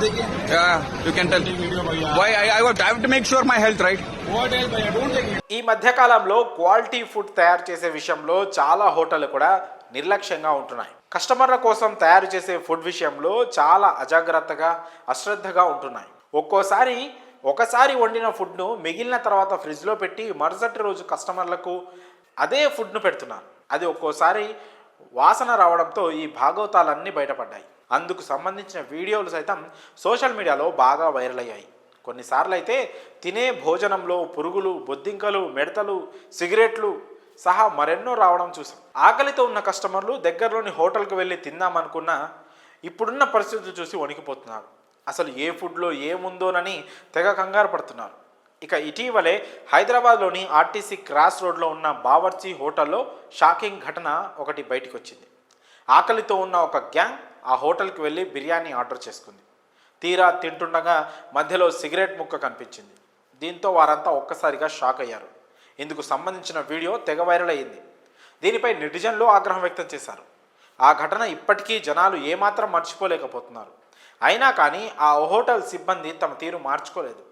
देखिए. Yeah, you can tell. Why I have to make sure my health, right? What else, भैया? Don't take it. ఈ మధ్య కాలంలో quality food తయారు చేసే విషయంలో చాలా హోటళ్లు కూడా నిర్లక్ష్యంగా ఉంటున్నాయి. కస్టమర్ల కోసం తయారు చేసే ఫుడ్ విషయంలో చాలా అజాగ్రత్తగా అశ్రద్ధగా ఉంటున్నాయి. ఒకసారి వండిన ఫుడ్ను మిగిలిన తర్వాత ఫ్రిడ్జ్లో పెట్టి మరుసటి రోజు కస్టమర్లకు అదే ఫుడ్ను పెడుతున్నారు. అది ఒక్కోసారి వాసన రావడంతో ఈ భాగవతాలన్నీ బయటపడ్డాయి. అందుకు సంబంధించిన వీడియోలు సైతం సోషల్ మీడియాలో బాగా వైరల్ అయ్యాయి. కొన్నిసార్లు అయితే తినే భోజనంలో పురుగులు, బొద్దింకలు, మిడతలు, సిగరెట్లు సహా మరెన్నో రావడం చూసాం. ఆకలితో ఉన్న కస్టమర్లు దగ్గరలోని హోటల్కి వెళ్ళి తిందామనుకున్నా ఇప్పుడున్న పరిస్థితులు చూసి వణికిపోతున్నారు. అసలు ఏ ఫుడ్లో ఏముందోనని తెగ కంగారు పడుతున్నారు. ఇక ఇటీవలే హైదరాబాద్లోని ఆర్టీసీ క్రాస్ రోడ్లో ఉన్న బావర్చి హోటల్లో షాకింగ్ ఘటన ఒకటి బయటకు వచ్చింది. ఆకలితో ఉన్న ఒక గ్యాంగ్ ఆ హోటల్కి వెళ్ళి బిర్యానీ ఆర్డర్ చేసుకుంది. తీరా తింటుండగా మధ్యలో సిగరెట్ ముక్క కనిపించింది. దీంతో వారంతా ఒక్కసారిగా షాక్ అయ్యారు. ఇందుకు సంబంధించిన వీడియో తెగ వైరల్ అయ్యింది. దీనిపై నెటిజన్లు ఆగ్రహం వ్యక్తం చేశారు. ఆ ఘటన ఇప్పటికీ జనాలు ఏమాత్రం మర్చిపోలేకపోతున్నారు. అయినా కానీ ఆ హోటల్ సిబ్బంది తమ తీరు మార్చుకోలేదు.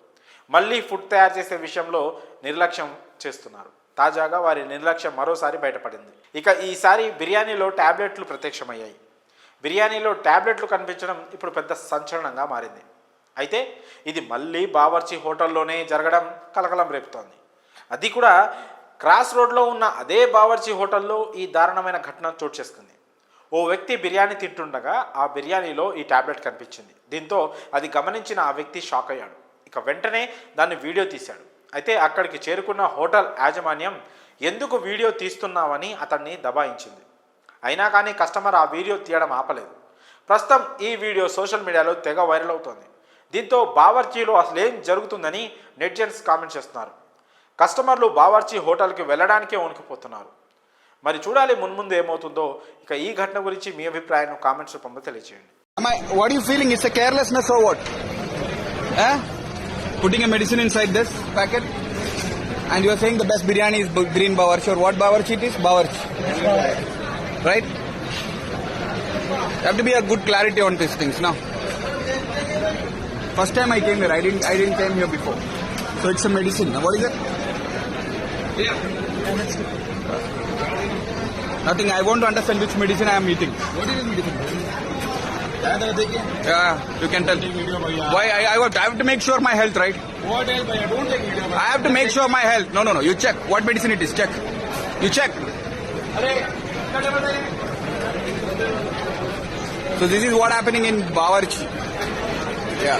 మళ్ళీ ఫుడ్ తయారు చేసే విషయంలో నిర్లక్ష్యం చేస్తున్నారు. తాజాగా వారి నిర్లక్ష్యం మరోసారి బయటపడింది. ఇక ఈసారి బిర్యానీలో ట్యాబ్లెట్లు ప్రత్యక్షమయ్యాయి. బిర్యానీలో ట్యాబ్లెట్లు కనిపించడం ఇప్పుడు పెద్ద సంచలనంగా మారింది. అయితే ఇది మళ్ళీ బావర్చి హోటల్లోనే జరగడం కలకలం రేపుతోంది. అది కూడా క్రాస్ రోడ్లో ఉన్న అదే బావర్చి హోటల్లో ఈ దారుణమైన ఘటన చోటు చేసుకుంది. ఓ వ్యక్తి బిర్యానీ తింటుండగా ఆ బిర్యానీలో ఈ ట్యాబ్లెట్ కనిపించింది. దీంతో అది గమనించిన ఆ వ్యక్తి షాక్ అయ్యాడు. ఇక వెంటనే దాన్ని వీడియో తీశాడు. అయితే అక్కడికి చేరుకున్న హోటల్ యాజమాన్యం ఎందుకు వీడియో తీస్తున్నావని అతన్ని దబాయించింది. అయినా కానీ కస్టమర్ ఆ వీడియో తీయడం ఆపలేదు. ప్రస్తుతం ఈ వీడియో సోషల్ మీడియాలో తెగ వైరల్ అవుతోంది. దీంతో బావర్చీలో అసలేం జరుగుతుందని నెటిజన్స్ కామెంట్ చేస్తున్నారు. కస్టమర్లు బావర్చి హోటల్కి వెళ్ళడానికే వణికిపోతున్నారు. మరి చూడాలి మున్ముందు ఏమవుతుందో. ఇక ఈ ఘటన గురించి మీ అభిప్రాయాన్ని కామెంట్స్ రూపంలో తెలియజేయండి. What are you feeling? It's a carelessness or what? Putting a medicine inside this packet, and you are saying the best biryani is green bawarchi, or what bawarchi it is? Bawarchi, right? You have to be a good clarity on these things now. First time I came here, I didn't came here before, so it's a medicine. Now what is it? Nothing. I want to understand which medicine I am eating. What is this medicine? देखिए. Yeah, you can tell. Why I have to make sure my health, right? What else, भैया? Don't take video. I have to make sure my health. No. You check what medicine it is. Check. You check. अरे So this is what happening in Bawarchi. Yeah.